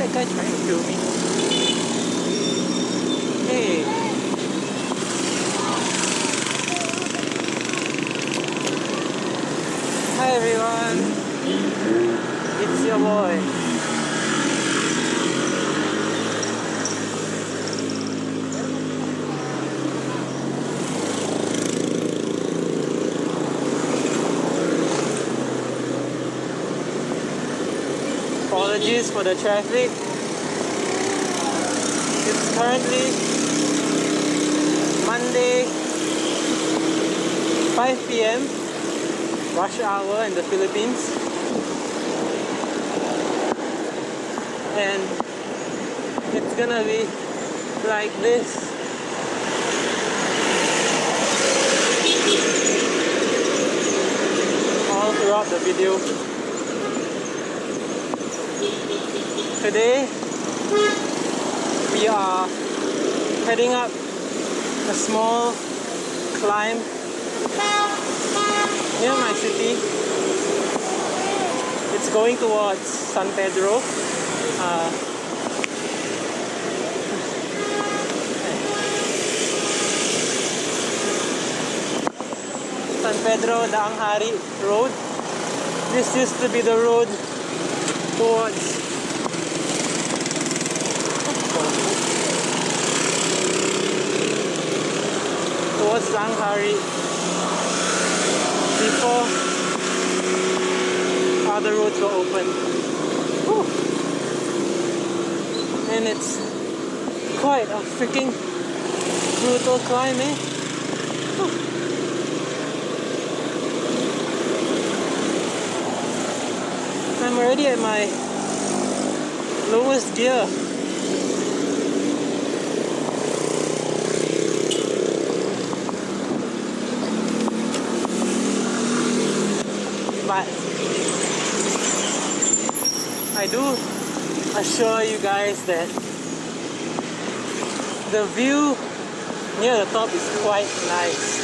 that guy trying to kill me? Hey. Hi everyone. It's your boy. Apologies for the traffic. It's currently Monday, 5 p.m. rush hour in the Philippines, and it's gonna be like this all throughout the video. Today we are heading up a small climb near my city. It's going towards San Pedro. San Pedro Daang Hari Road. This used to be the road towards Daang Hari before other roads were open. Whew. And it's quite a freaking brutal climb, eh? Whew. I'm already at my lowest gear. But I do assure you guys that the view near the top is quite nice.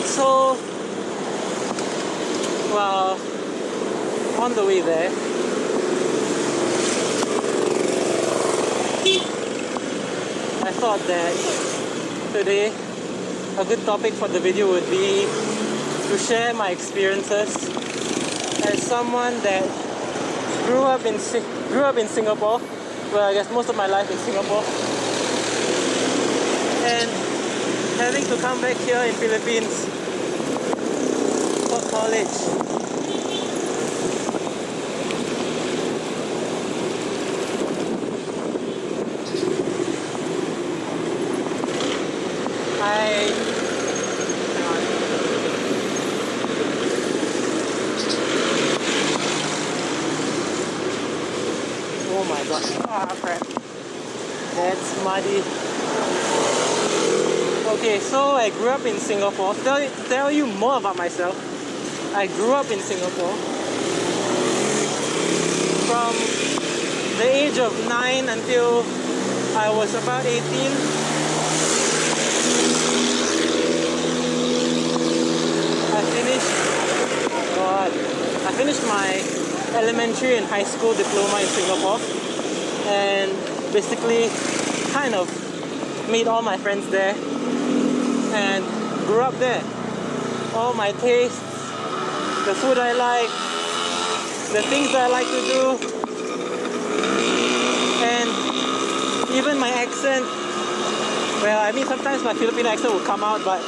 So, well, on the way there, I thought that today a good topic for the video would be to share my experiences as someone that grew up in Singapore. Well, I guess most of my life in Singapore, and having to come back here in Philippines for college. Oh my gosh, ah crap, that's muddy. Okay, so I grew up in Singapore. To tell you more about myself, I grew up in Singapore. From the age of 9 until I was about 18. I finished my elementary and high school diploma in Singapore, and basically kind of made all my friends there and grew up there. All my tastes, the food I like, the things that I like to do, and even my accent. Well, I mean, sometimes my Filipino accent will come out, but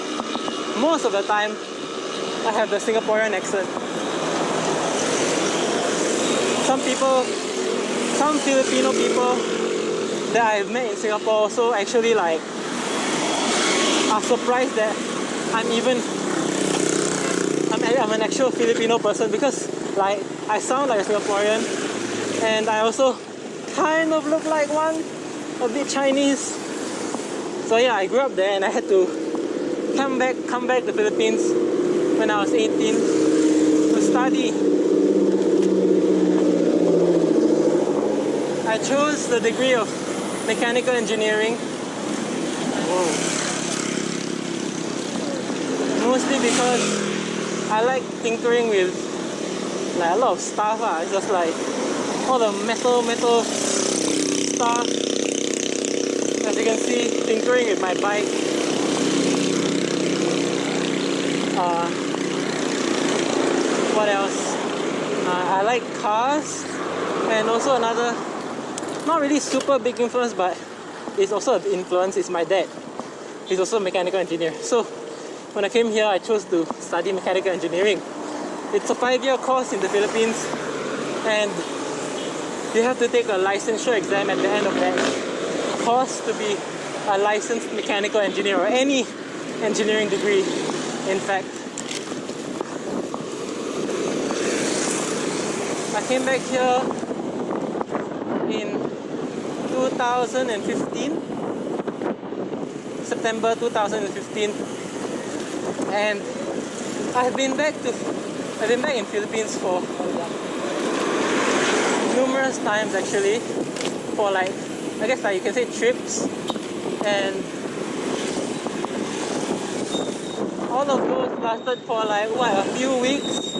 most of the time I have the Singaporean accent. Some Filipino people that I've met in Singapore also actually are surprised that I'm an actual Filipino person, because I sound like a Singaporean, and I also kind of look like one, a bit Chinese. So yeah, I grew up there, and I had to come back to the Philippines when I was 18 to study. I chose the degree of mechanical engineering. Whoa. Mostly because I like tinkering with like a lot of stuff. It's just like all the metal stuff. As you can see, tinkering with my bike. What else? I like cars, and also another, not really super big influence, but it's also an influence, is my dad. He's also a mechanical engineer. So when I came here, I chose to study mechanical engineering. It's a 5-year course in the Philippines, and you have to take a licensure exam at the end of that course to be a licensed mechanical engineer, or any engineering degree, in fact. I came back here in 2015, September 2015, and I've been back in Philippines for numerous times actually, for like, I guess like you can say trips, and all of those lasted for like a few weeks,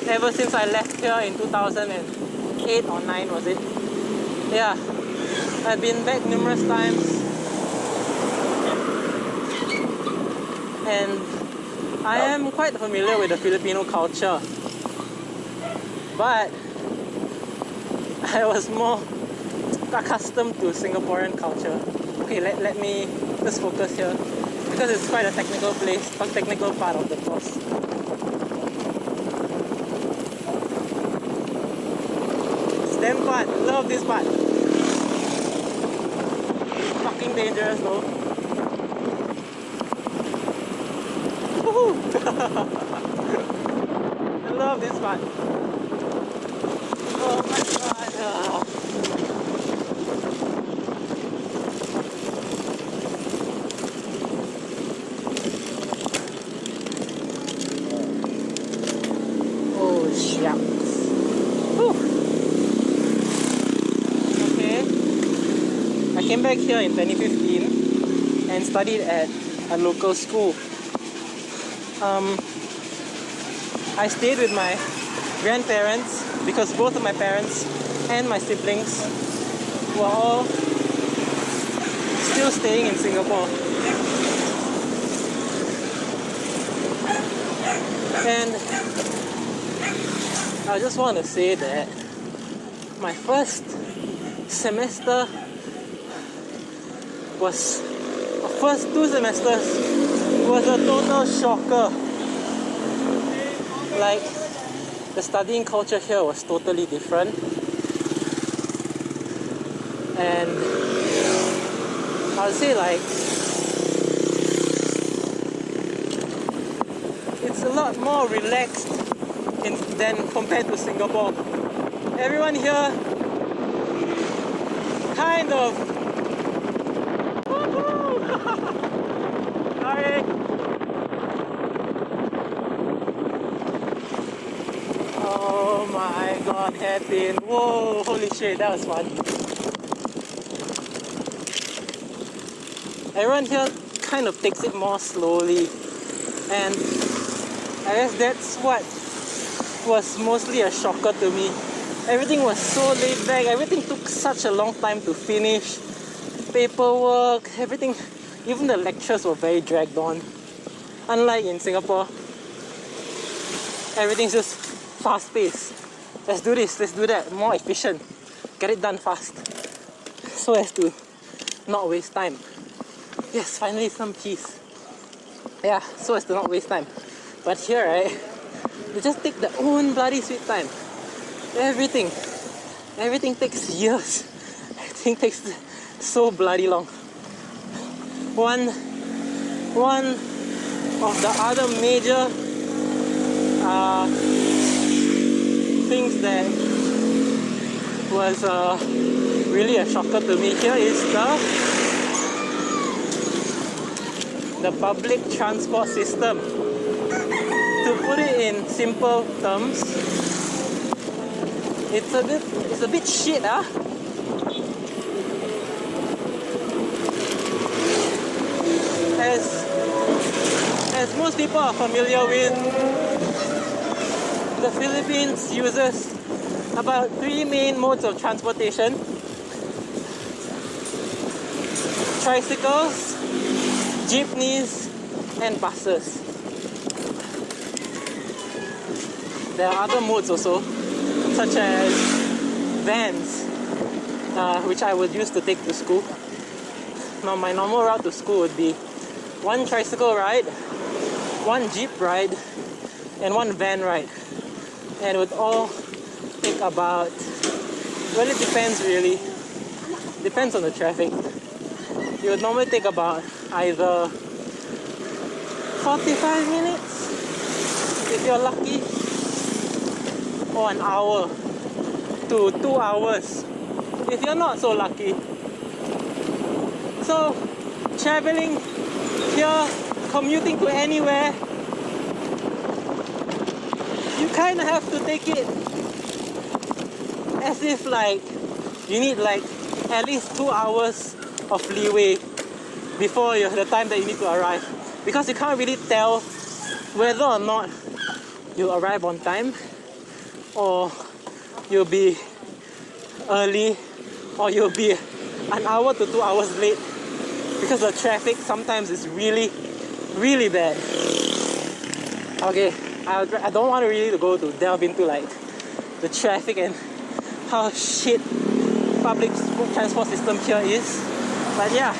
ever since I left here in 2008 or 9 was it? Yeah, I've been back numerous times, and I am quite familiar with the Filipino culture, but I was more accustomed to Singaporean culture. Okay, let me just focus here, because it's quite a technical place, a technical part of the course. It's damn fun, love this part. Fucking dangerous though. Woohoo! I love this part. Oh my god. Oh shucks. Whew. Okay. I came back here in 2015 and studied at a local school. I stayed with my grandparents because both of my parents and my siblings were all still staying in Singapore. And I just want to say that my first semester was, the first 2 semesters was a total shocker. Like, the studying culture here was totally different, and I would say like it's a lot more relaxed than compared to Singapore. Everyone here kind of sorry. Oh my god, hairpin. Whoa, holy shit, that was fun. Everyone here kind of takes it more slowly, and I guess that's what was mostly a shocker to me. Everything was so laid back, everything took such a long time to finish. Paperwork, everything, even the lectures were very dragged on. Unlike in Singapore, everything's just fast-paced. Let's do this, let's do that, more efficient. Get it done fast, so as to not waste time. Yes, finally some peace. Yeah, so as to not waste time. But here, right, they just take their own bloody sweet time. Everything takes years. Everything takes so bloody long. One of the other major things that was really a shocker to me here is the public transport system. To put it in simple terms, it's a bit shit, huh? As most people are familiar with, the Philippines uses about 3 main modes of transportation: tricycles, jeepneys, and buses. There are other modes also, such as vans, which I would use to take to school. Now, my normal route to school would be 1 tricycle ride, 1 jeep ride, and 1 van ride. And it would all take about, well, it depends really. Depends on the traffic. It would normally take about either 45 minutes, if you're lucky, or an hour to 2 hours, if you're not so lucky. So, traveling here, commuting to anywhere, you kind of have to take it as if like you need like at least 2 hours of leeway before the time that you need to arrive, because you can't really tell whether or not you'll arrive on time, or you'll be early, or you'll be an hour to 2 hours late, because the traffic sometimes is really, really bad. Okay, I don't want to really go to delve into like the traffic and how shit public transport system here is, but yeah,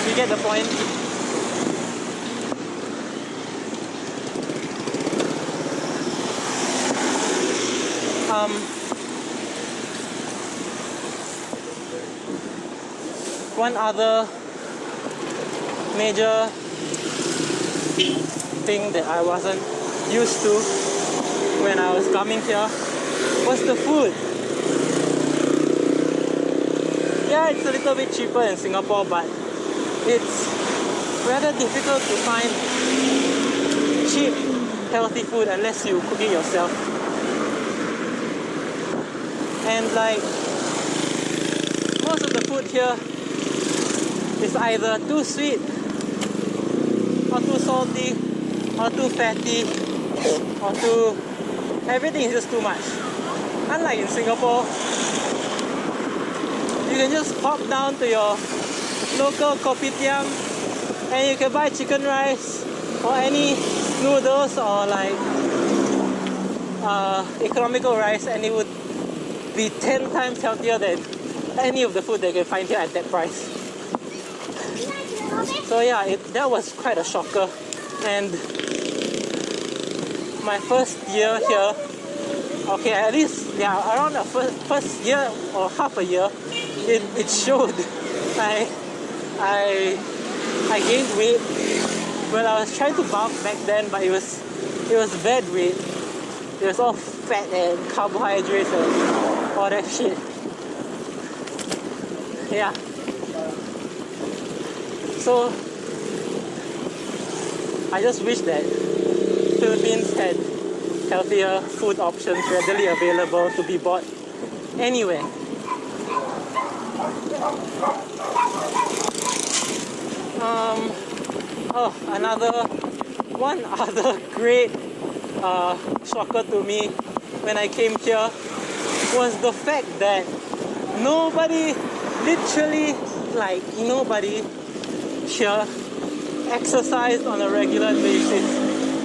you get the point. One other major thing that I wasn't used to when I was coming here was the food. Yeah, it's a little bit cheaper in Singapore, but it's rather difficult to find cheap, healthy food unless you cook it yourself. And like, most of the food here is either too sweet, or too salty, or too fatty, or too... everything is just too much. Unlike in Singapore, you can just pop down to your local kopitiam and you can buy chicken rice or any noodles or like economical rice, and it would be 10 times healthier than any of the food that you can find here at that price. So yeah, that was quite a shocker. And my first year here, okay, at least, yeah, around the first year or half a year, it showed. I gained weight. Well, I was trying to bulk back then, but it was bad weight. It was all fat and carbohydrates and all that shit. Yeah. So I just wish that Philippines had healthier food options readily available to be bought anywhere. One other great shocker to me when I came here was the fact that nobody, literally like nobody here exercised on a regular basis,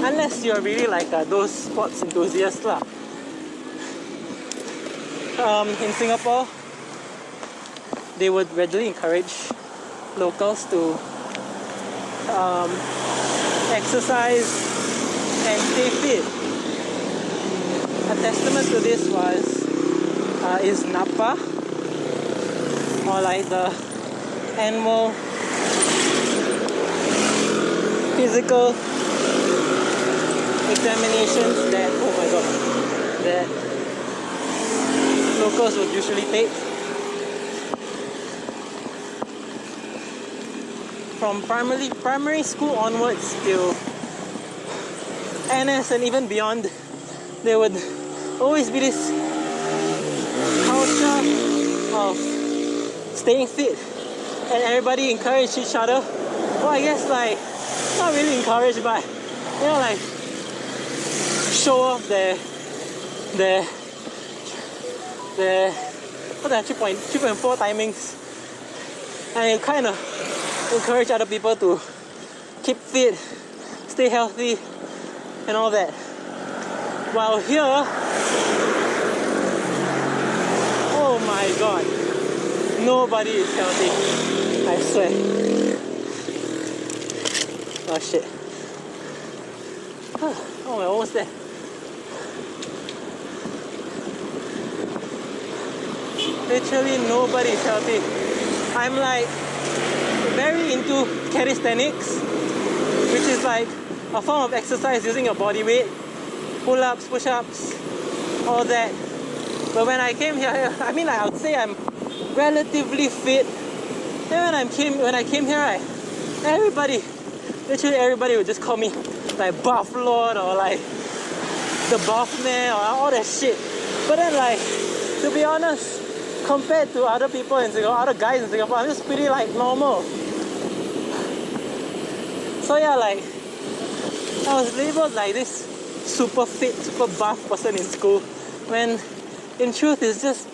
unless you're really like those sports enthusiasts lah. In Singapore, they would readily encourage locals to exercise and stay fit. A testament to this is NAPA, or like the annual physical examinations that, oh my god, that locals would usually take. From primary school onwards till NS and even beyond, there would always be this culture of staying fit, and everybody encouraged each other. Well, I guess like not really encouraged, but you know, like show off their the 3.4 timings, and it kind of encourage other people to keep fit, stay healthy, and all that. While here, oh my god, nobody is healthy, I swear. Oh shit. Oh, we're almost there. Literally nobody is healthy. I'm like very into calisthenics, which is like a form of exercise using your body weight, pull-ups, push-ups, all that. But when I came here, I mean, like, I would say I'm relatively fit. And when I came here, literally everybody would just call me like Buff Lord or like the Buff Man or all that shit. But then, like, to be honest, compared to other people in Singapore, other guys in Singapore, I'm just pretty like normal. So yeah, like, I was labeled like this super fit, super buff person in school, when in truth it's just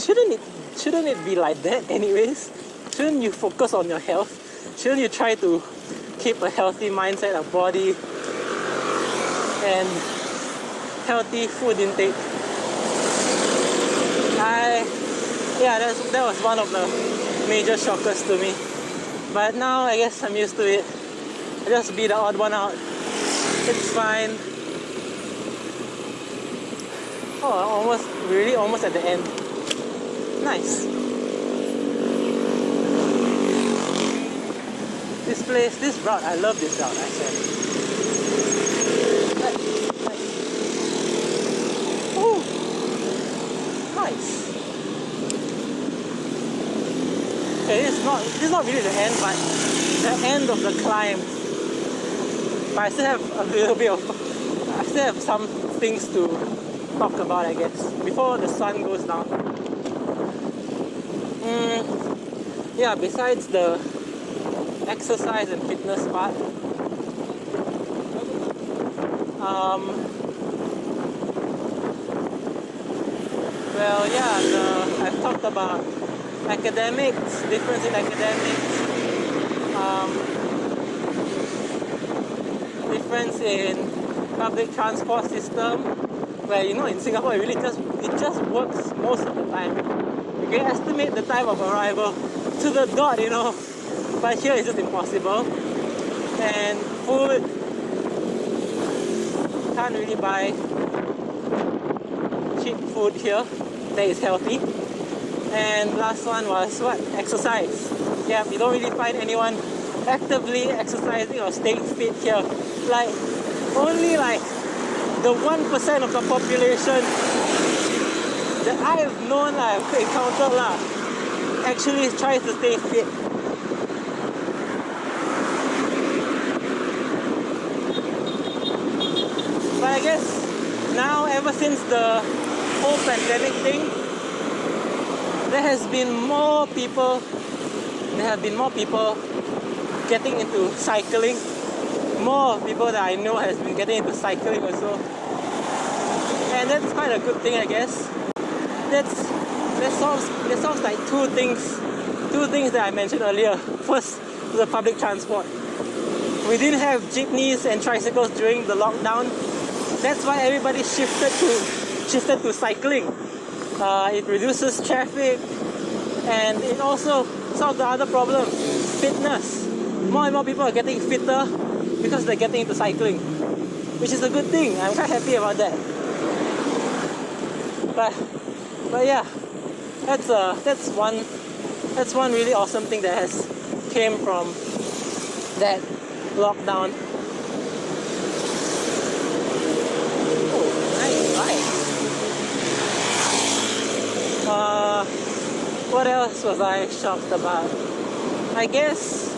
shouldn't it be like that anyways? Shouldn't you focus on your health? Shouldn't you try to keep a healthy mindset, a body, and healthy food intake? That was one of the major shockers to me. But now I guess I'm used to it. I just be the odd one out. It's fine. Oh, we're almost at the end. Nice. This route, I love this route, I said. Oh, nice. Okay, this is not really the end, but the end of the climb. But I still have I still have some things to talk about, I guess, before the sun goes down. Yeah, besides the exercise and fitness part, I've talked about academics, difference in academics, difference in public transport system, where in Singapore it just works most of the time. You can estimate the time of arrival to the dot, but here it's just impossible. And food, can't really buy cheap food here that is healthy. And last one was what? Exercise. Yeah, you don't really find anyone actively exercising or staying fit here. Like, only like the 1% of the population that I have known, I've encountered actually tries to stay fit. But I guess now, ever since the whole pandemic thing, there have been more people getting into cycling. More people that I know has been getting into cycling also. And that's quite a good thing, I guess. That solves like two things that I mentioned earlier. First, the public transport. We didn't have jeepneys and tricycles during the lockdown. That's why everybody shifted to cycling. It reduces traffic, and it also solves the other problem, fitness. More and more people are getting fitter because they're getting into cycling, which is a good thing. I'm quite happy about that. But yeah, that's one really awesome thing that has came from that lockdown. Oh, nice ride. What else was I shocked about? I guess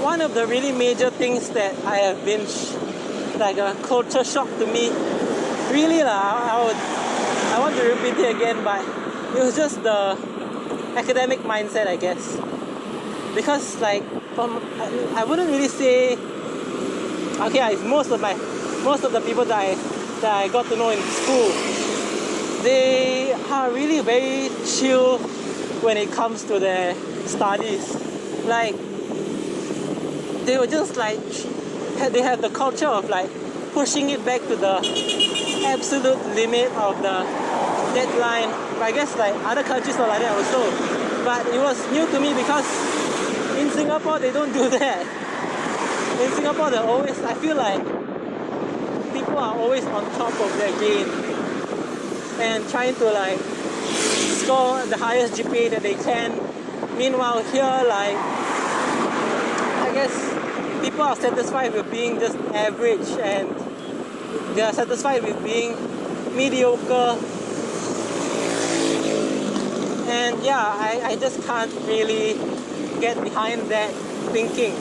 one of the really major things that I have been like a culture shock to me, really I want to repeat it again, but it was just the academic mindset, I guess. Because I wouldn't really say, okay, it's most of the people that I that I got to know in school, they are really very chill when it comes to their studies. Like, they were just like, they have the culture of like pushing it back to the absolute limit of the deadline. But I guess like other countries are like that also. But it was new to me because in Singapore they don't do that. In Singapore they always, I feel like people are always on top of their game and trying to like score the highest GPA that they can. Meanwhile here, like, I guess people are satisfied with being just average, and they are satisfied with being mediocre. And yeah, I just can't really get behind that thinking.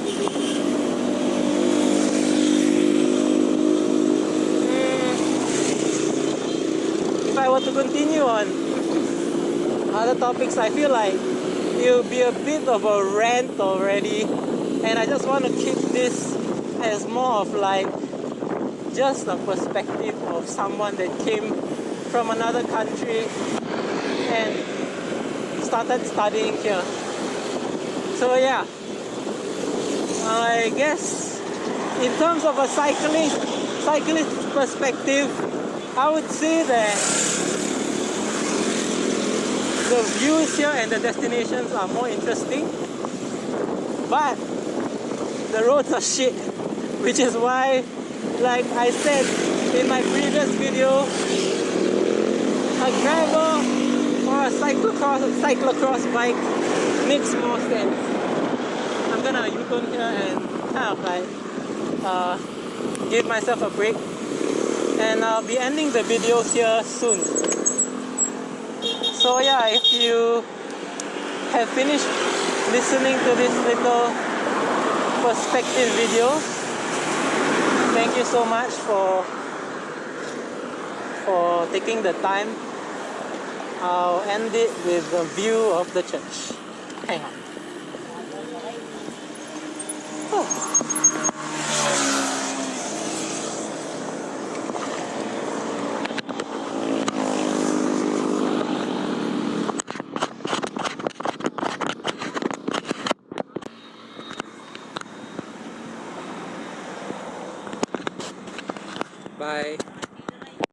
If I were to continue on other topics, I feel like it'll be a bit of a rant already, and I just want to keep this as more of like just a perspective of someone that came from another country and started studying here. So yeah, I guess in terms of a cyclist perspective, I would say that the views here and the destinations are more interesting, but the roads are shit, which is why, like I said in my previous video, a gravel or a cyclocross bike makes more sense. I'm gonna U-turn here and kind of like give myself a break, and I'll be ending the video here soon. So yeah, if you have finished listening to this little perspective video, thank you so much for taking the time. I'll end it with a view of the church. Hang on. Oh.